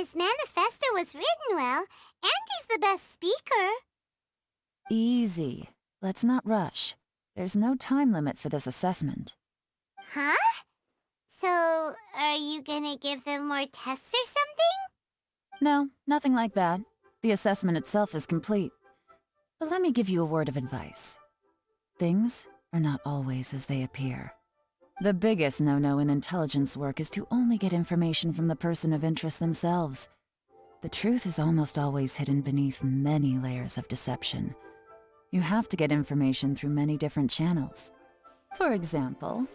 His manifesto was written well, and he's the best speaker. Easy. Let's not rush. There's no time limit for this assessment. Huh? So, are you gonna give them more tests or something? No, nothing like that. The assessment itself is complete. But let me give you a word of advice. Things are not always as they appear. The biggest no-no in intelligence work is to only get information from the person of interest themselves. The truth is almost always hidden beneath many layers of deception. You have to get information through many different channels. For example,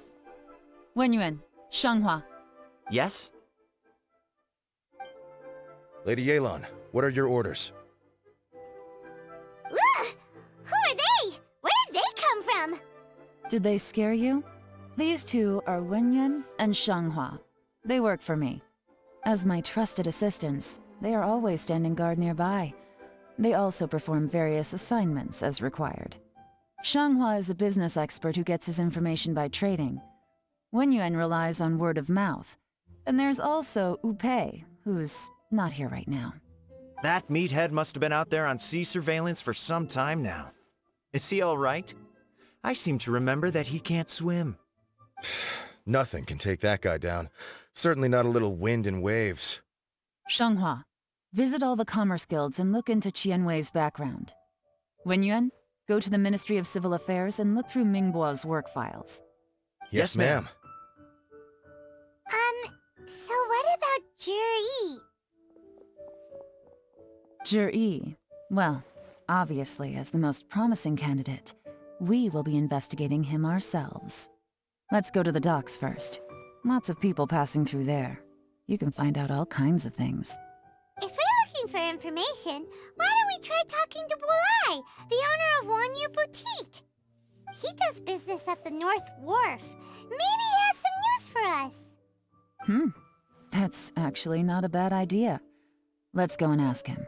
Wenyuan, Shanghua. Yes? Lady Yelan, what are your orders? Ugh! Who are they? Where did they come from? Did they scare you? These two are Wenyuan and Shanghua. They work for me. As my trusted assistants, they are always standing guard nearby. They also perform various assignments as required. Shanghua is a business expert who gets his information by trading. Wenyuan relies on word of mouth. And there's also Upei, who's not here right now. That meathead must have been out there on sea surveillance for some time now. Is he all right? I seem to remember that he can't swim. Nothing can take that guy down. Certainly not a little wind and waves. Shanghua, visit all the commerce guilds and look into Qianwei's background. Wenyuan, go to the Ministry of Civil Affairs and look through Mingbo's work files. Yes, ma'am. So what about Juri? Juri, well, obviously as the most promising candidate, we will be investigating him ourselves. Let's go to the docks first. Lots of people passing through there. You can find out all kinds of things. If we're looking for information, why don't we try talking to Bulai, the owner of Wanyu Boutique? He does business at the North Wharf. Maybe he has some news for us. That's actually not a bad idea. Let's go and ask him.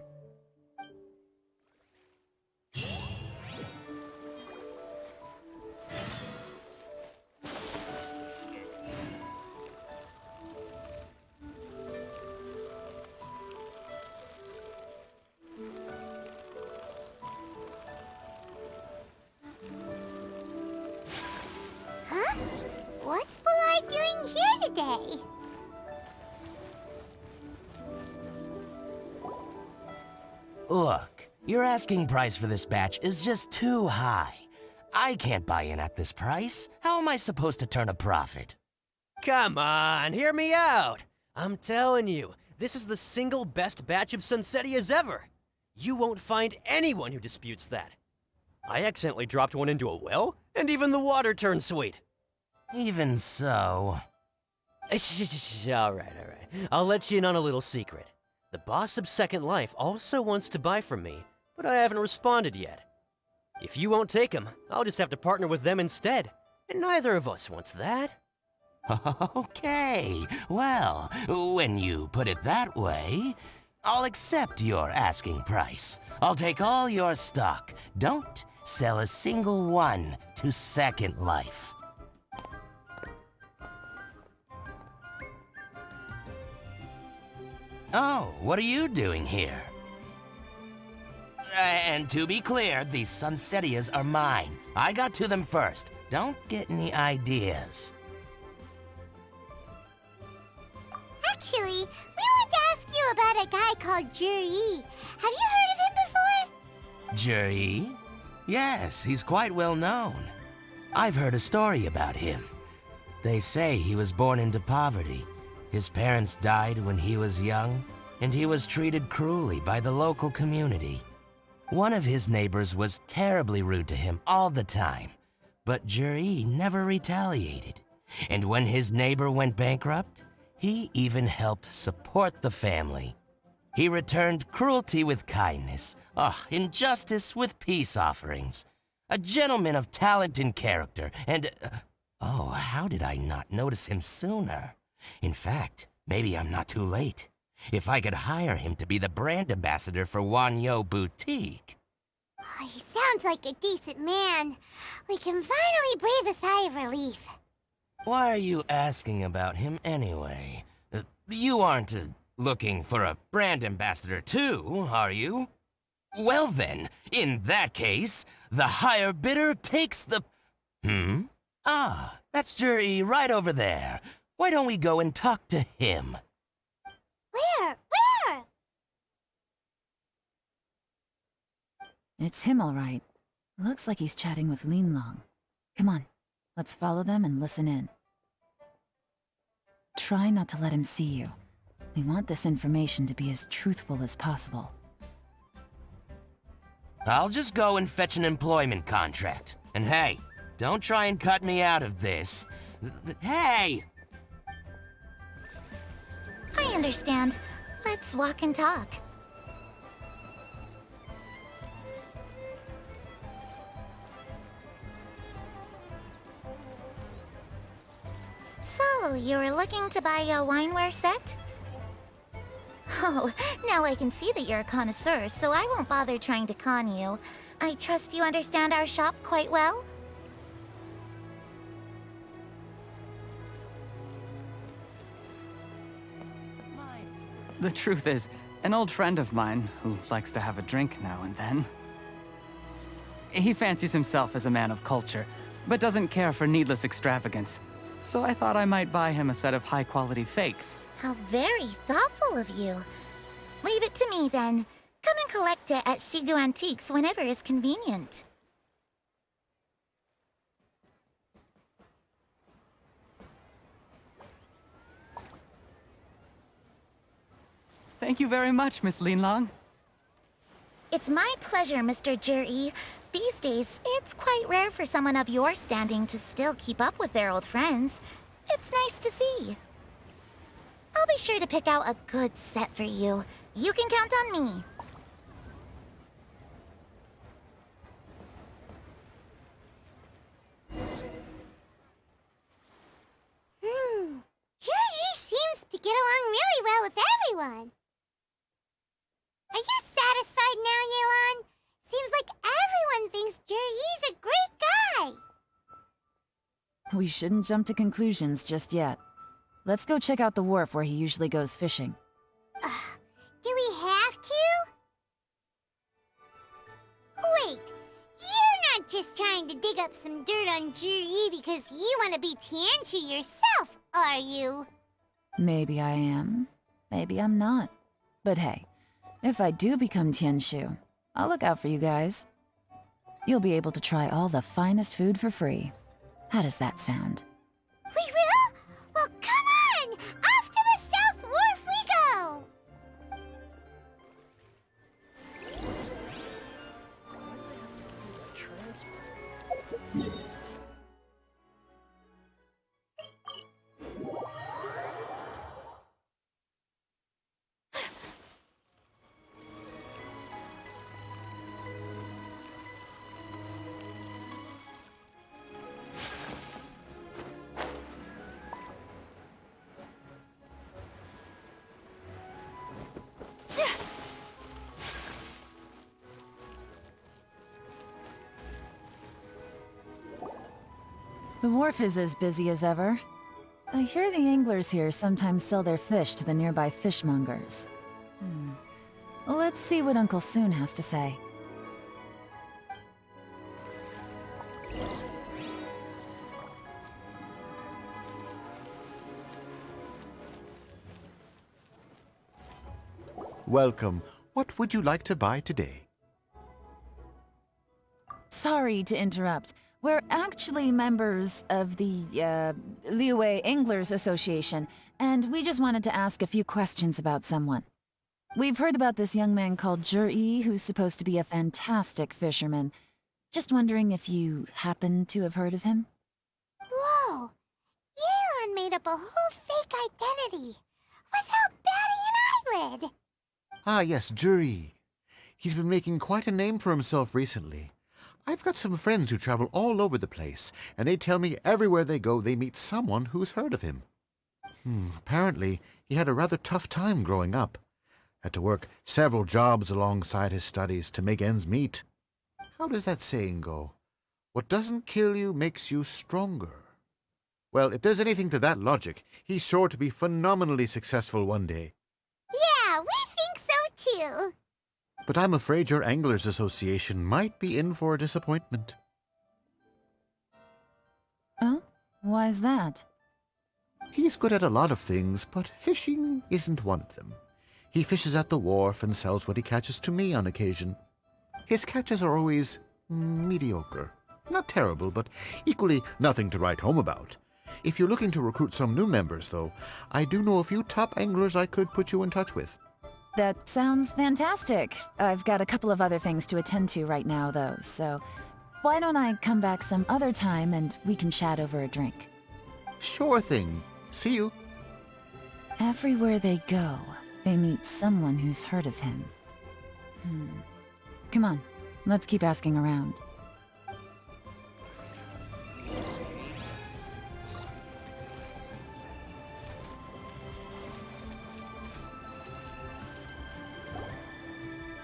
Huh? What's Bulai doing here today? Look, your asking price for this batch is just too high. I can't buy in at this price. How am I supposed to turn a profit? Come on, hear me out. I'm telling you, this is the single best batch of Sunsetias ever. You won't find anyone who disputes that. I accidentally dropped one into a well, and even the water turned sweet. Even so... All right. I'll let you in on a little secret. The boss of Second Life also wants to buy from me, but I haven't responded yet. If you won't take him, I'll just have to partner with them instead, and neither of us wants that. Okay, well, when you put it that way, I'll accept your asking price. I'll take all your stock. Don't sell a single one to Second Life. Oh, what are you doing here? And to be clear, these Sunsetias are mine. I got to them first. Don't get any ideas. Actually, we want to ask you about a guy called Juri. Have you heard of him before? Juri? Yes, he's quite well known. I've heard a story about him. They say he was born into poverty. His parents died when he was young, and he was treated cruelly by the local community. One of his neighbors was terribly rude to him all the time, but Juri never retaliated. And when his neighbor went bankrupt, he even helped support the family. He returned cruelty with kindness, injustice with peace offerings. A gentleman of talent and character, and... how did I not notice him sooner? In fact, maybe I'm not too late. If I could hire him to be the brand ambassador for Wanyu Boutique. Oh, he sounds like a decent man. We can finally breathe a sigh of relief. Why are you asking about him anyway? You aren't Looking for a brand ambassador too, are you? Well then, in that case, the higher bidder takes the... Ah, that's Juri right over there. Why don't we go and talk to him? Where? Where? It's him, all right. Looks like he's chatting with Linlong. Come on, let's follow them and listen in. Try not to let him see you. We want this information to be as truthful as possible. I'll just go and fetch an employment contract. And hey, don't try and cut me out of this. Hey! I understand. Let's walk and talk. So, you were looking to buy a wineware set? Oh, now I can see that you're a connoisseur, so I won't bother trying to con you. I trust you understand our shop quite well? The truth is, an old friend of mine, who likes to have a drink now and then, he fancies himself as a man of culture, but doesn't care for needless extravagance. So I thought I might buy him a set of high-quality fakes. How very thoughtful of you. Leave it to me, then. Come and collect it at Shigu Antiques whenever is convenient. Thank you very much, Miss Linlong. It's my pleasure, Mr. Juri. These days, it's quite rare for someone of your standing to still keep up with their old friends. It's nice to see. I'll be sure to pick out a good set for you. You can count on me. Juri seems to get along really well with everyone. Are you satisfied now, Yelan? Seems like everyone thinks Juri's a great guy. We shouldn't jump to conclusions just yet. Let's go check out the wharf where he usually goes fishing. Do we have to? Wait, you're not just trying to dig up some dirt on Juri because you want to be Tianshu yourself, are you? Maybe I am, maybe I'm not. But hey, if I do become Tianshu, I'll look out for you guys. You'll be able to try all the finest food for free. How does that sound? We will? Well, come on! Off to the South Wharf we go! The wharf is as busy as ever. I hear the anglers here sometimes sell their fish to the nearby fishmongers. Let's see what Uncle Soon has to say. Welcome. What would you like to buy today? Sorry to interrupt. We're actually members of the, Liyue Anglers Association, and we just wanted to ask a few questions about someone. We've heard about this young man called Juri, who's supposed to be a fantastic fisherman. Just wondering if you happen to have heard of him? Whoa! Yelan made up a whole fake identity without batting an eyelid! Ah, yes, Juri. He's been making quite a name for himself recently. I've got some friends who travel all over the place, and they tell me everywhere they go they meet someone who's heard of him. Apparently, he had a rather tough time growing up. Had to work several jobs alongside his studies to make ends meet. How does that saying go? What doesn't kill you makes you stronger. Well, if there's anything to that logic, he's sure to be phenomenally successful one day. you. But I'm afraid your Anglers Association might be in for a disappointment. Oh? Why's that? He's good at a lot of things, but fishing isn't one of them. He fishes at the wharf and sells what he catches to me on occasion. His catches are always mediocre. Not terrible, but equally nothing to write home about. If you're looking to recruit some new members, though, I do know a few top anglers I could put you in touch with. That sounds fantastic. I've got a couple of other things to attend to right now, though, so why don't I come back some other time and we can chat over a drink? Sure thing. See you. Everywhere they go, they meet someone who's heard of him. Come on, let's keep asking around.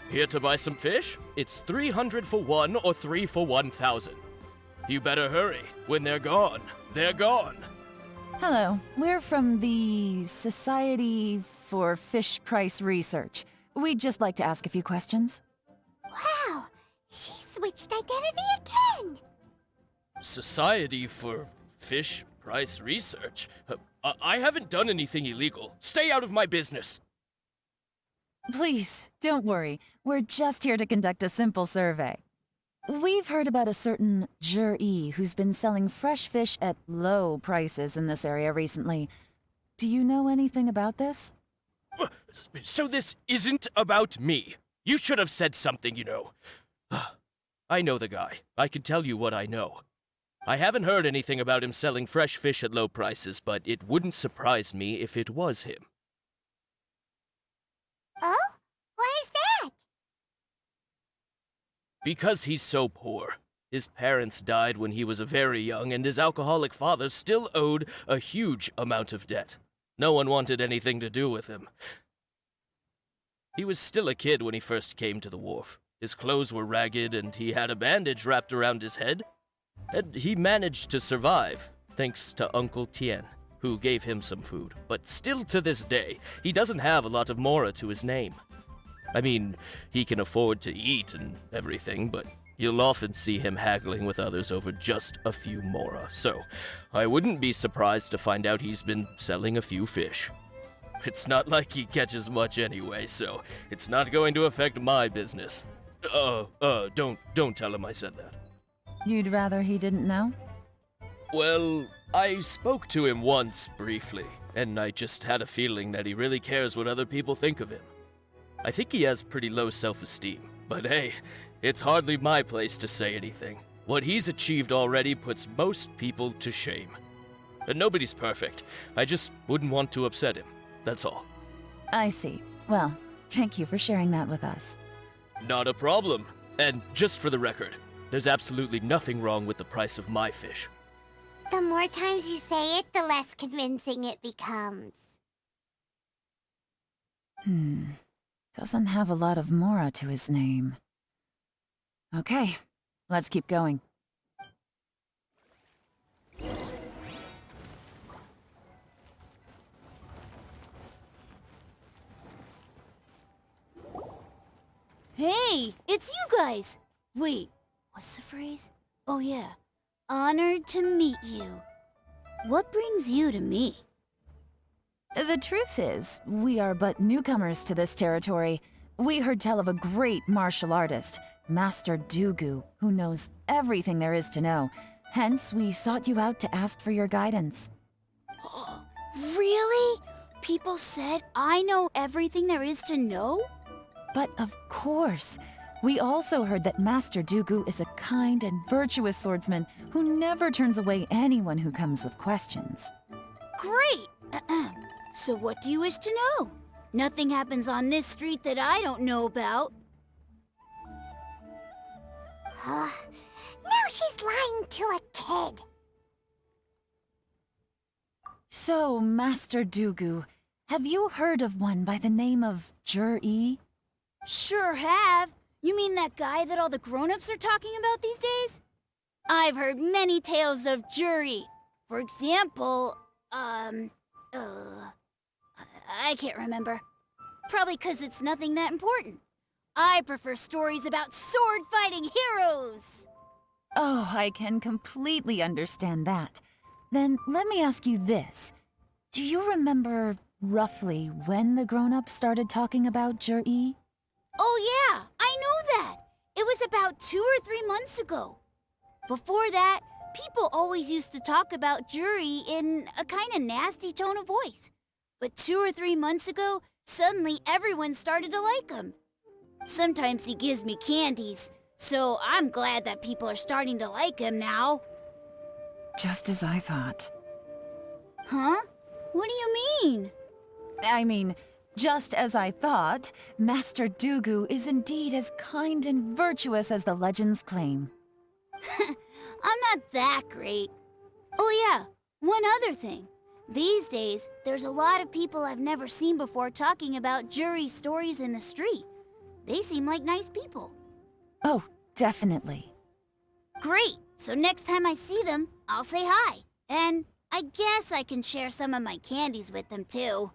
Here to buy some fish? It's 300 for one or 3 for 1,000. You better hurry. When they're gone, they're gone. Hello, we're from the Society for Fish Price Research. We'd just like to ask a few questions. Wow, she switched identity again. Society for Fish Price Research? I haven't done anything illegal. Stay out of my business. Please, don't worry. We're just here to conduct a simple survey. We've heard about a certain Zhi who's been selling fresh fish at low prices in this area recently. Do you know anything about this? So this isn't about me. You should have said something, you know. I know the guy. I can tell you what I know. I haven't heard anything about him selling fresh fish at low prices, but it wouldn't surprise me if it was him. Oh? Why is that? Because he's so poor. His parents died when he was very young, and his alcoholic father still owed a huge amount of debt. No one wanted anything to do with him. He was still a kid when he first came to the wharf. His clothes were ragged, and he had a bandage wrapped around his head. And he managed to survive, thanks to Uncle Tian, who gave him some food. But still to this day, he doesn't have a lot of mora to his name. I mean, he can afford to eat and everything, but you'll often see him haggling with others over just a few mora. So, I wouldn't be surprised to find out he's been selling a few fish. It's not like he catches much anyway, so it's not going to affect my business. Don't tell him I said that. You'd rather he didn't know? Well, I spoke to him once, briefly, and I just had a feeling that he really cares what other people think of him. I think he has pretty low self-esteem, but hey, it's hardly my place to say anything. What he's achieved already puts most people to shame. And nobody's perfect. I just wouldn't want to upset him, that's all. I see. Well, thank you for sharing that with us. Not a problem. And just for the record, there's absolutely nothing wrong with the price of my fish. The more times you say it, the less convincing it becomes. Doesn't have a lot of mora to his name. Okay, let's keep going. Hey, it's you guys! Wait, what's the phrase? Oh yeah, honored to meet you. What brings you to me? The truth is, we are but newcomers to this territory. We heard tell of a great martial artist, Master Dugu, who knows everything there is to know. Hence, we sought you out to ask for your guidance. Really? People said I know everything there is to know? But of course, we also heard that Master Dugu is a kind and virtuous swordsman who never turns away anyone who comes with questions. Great! So what do you wish to know? Nothing happens on this street that I don't know about. Now she's lying to a kid. So, Master Dugu, have you heard of one by the name of Zhi? Sure have. You mean that guy that all the grown-ups are talking about these days? I've heard many tales of Zhi. For example, I can't remember. Probably 'cause it's nothing that important. I prefer stories about sword-fighting heroes! Oh, I can completely understand that. Then let me ask you this. Do you remember roughly when the grown-ups started talking about Jur-E? Oh yeah, I know that! It was about 2 or 3 months ago. Before that, people always used to talk about Juri in a kinda nasty tone of voice. But 2 or 3 months ago, suddenly everyone started to like him. Sometimes he gives me candies, so I'm glad that people are starting to like him now. Just as I thought. Huh? What do you mean? I mean, just as I thought, Master Dugu is indeed as kind and virtuous as the legends claim. I'm not that great. Oh yeah, one other thing. These days, there's a lot of people I've never seen before talking about Juri stories in the street. They seem like nice people. Oh, definitely. Great! So next time I see them, I'll say hi. And I guess I can share some of my candies with them too.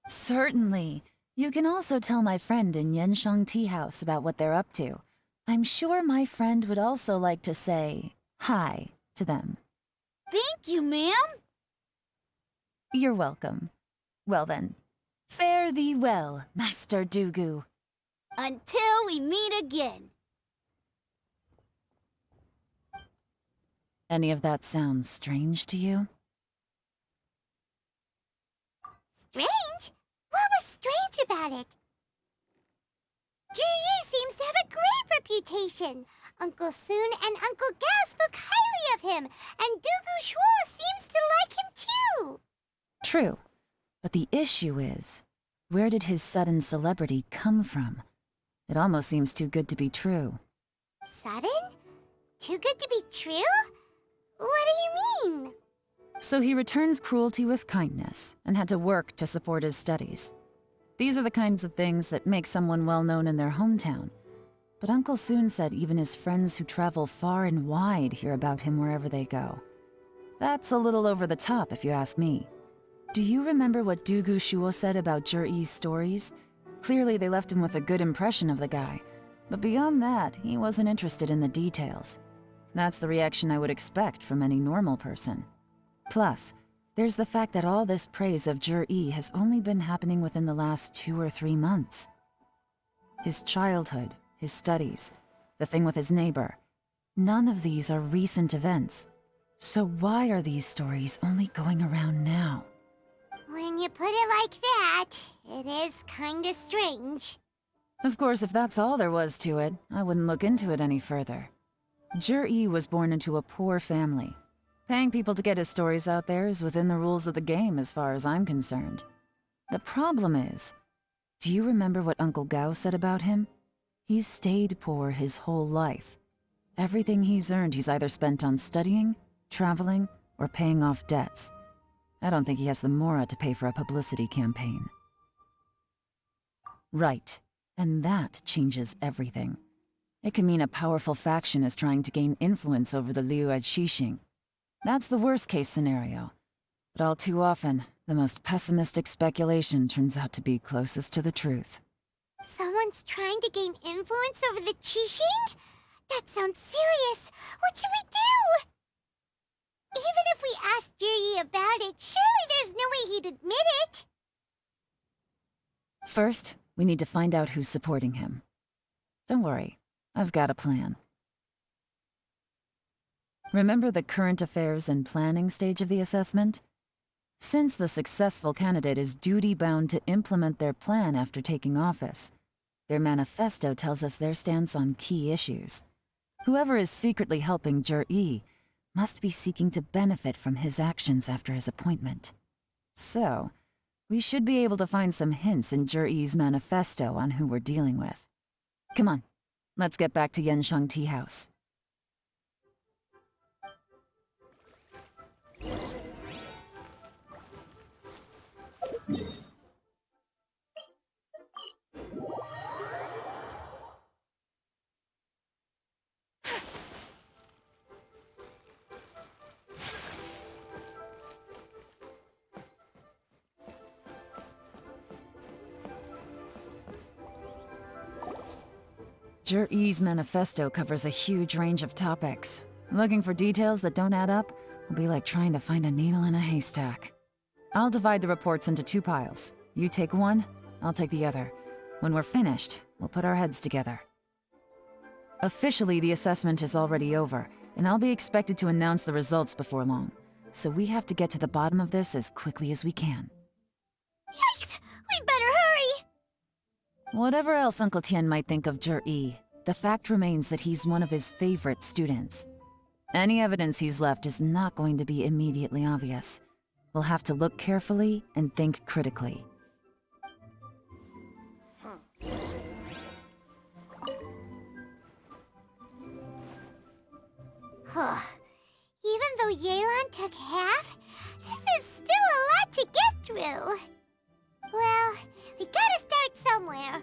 Certainly. You can also tell my friend in Yenshang Tea House about what they're up to. I'm sure my friend would also like to say hi to them. Thank you, ma'am! You're welcome. Well then, fare thee well, Master Dugu. Until we meet again. Any of that sound strange to you? Strange? What was strange about it? Juri seems to have a great reputation. Uncle Soon and Uncle Gao spoke highly of him, and Dugu Shuo seems to like him too. True. But the issue is, where did his sudden celebrity come from? It almost seems too good to be true. Sudden? Too good to be true? What do you mean? So he returns cruelty with kindness, and had to work to support his studies. These are the kinds of things that make someone well known in their hometown. But Uncle Soon said even his friends who travel far and wide hear about him wherever they go. That's a little over the top, if you ask me. Do you remember what Dugu Shuo said about Jur-E's stories? Clearly they left him with a good impression of the guy. But beyond that, he wasn't interested in the details. That's the reaction I would expect from any normal person. Plus, there's the fact that all this praise of Jur-E has only been happening within the last 2 or 3 months. His childhood, his studies, the thing with his neighbor, none of these are recent events. So why are these stories only going around now? When you put it like that, it is kinda strange. Of course, if that's all there was to it, I wouldn't look into it any further. Jur-E was born into a poor family. Paying people to get his stories out there is within the rules of the game as far as I'm concerned. The problem is, do you remember what Uncle Gao said about him? He's stayed poor his whole life. Everything he's earned he's either spent on studying, traveling, or paying off debts. I don't think he has the mora to pay for a publicity campaign. Right, and that changes everything. It can mean a powerful faction is trying to gain influence over the liyue Xixing. That's the worst-case scenario. But all too often, the most pessimistic speculation turns out to be closest to the truth. Someone's trying to gain influence over the Qixing? That sounds serious. What should we do? Even if we asked Juri about it, surely there's no way he'd admit it. First, we need to find out who's supporting him. Don't worry, I've got a plan. Remember the current affairs and planning stage of the assessment? Since the successful candidate is duty-bound to implement their plan after taking office, their manifesto tells us their stance on key issues. Whoever is secretly helping Jur-E must be seeking to benefit from his actions after his appointment. So, we should be able to find some hints in Jur-E's manifesto on who we're dealing with. Come on, let's get back to Yenshang Tea House. Jur-E's manifesto covers a huge range of topics. Looking for details that don't add up will be like trying to find a needle in a haystack. I'll divide the reports into 2 piles. You take one, I'll take the other. When we're finished, we'll put our heads together. Officially, the assessment is already over, and I'll be expected to announce the results before long. So we have to get to the bottom of this as quickly as we can. Yikes! We better hurry! Whatever else Uncle Tian might think of Jur-E, the fact remains that he's one of his favorite students. Any evidence he's left is not going to be immediately obvious. We'll have to look carefully and think critically. Even though Yelan took half, this is still a lot to get through. Well, we gotta start somewhere.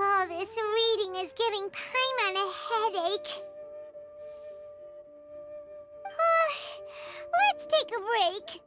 All this reading is giving Paimon a headache. Let's take a break.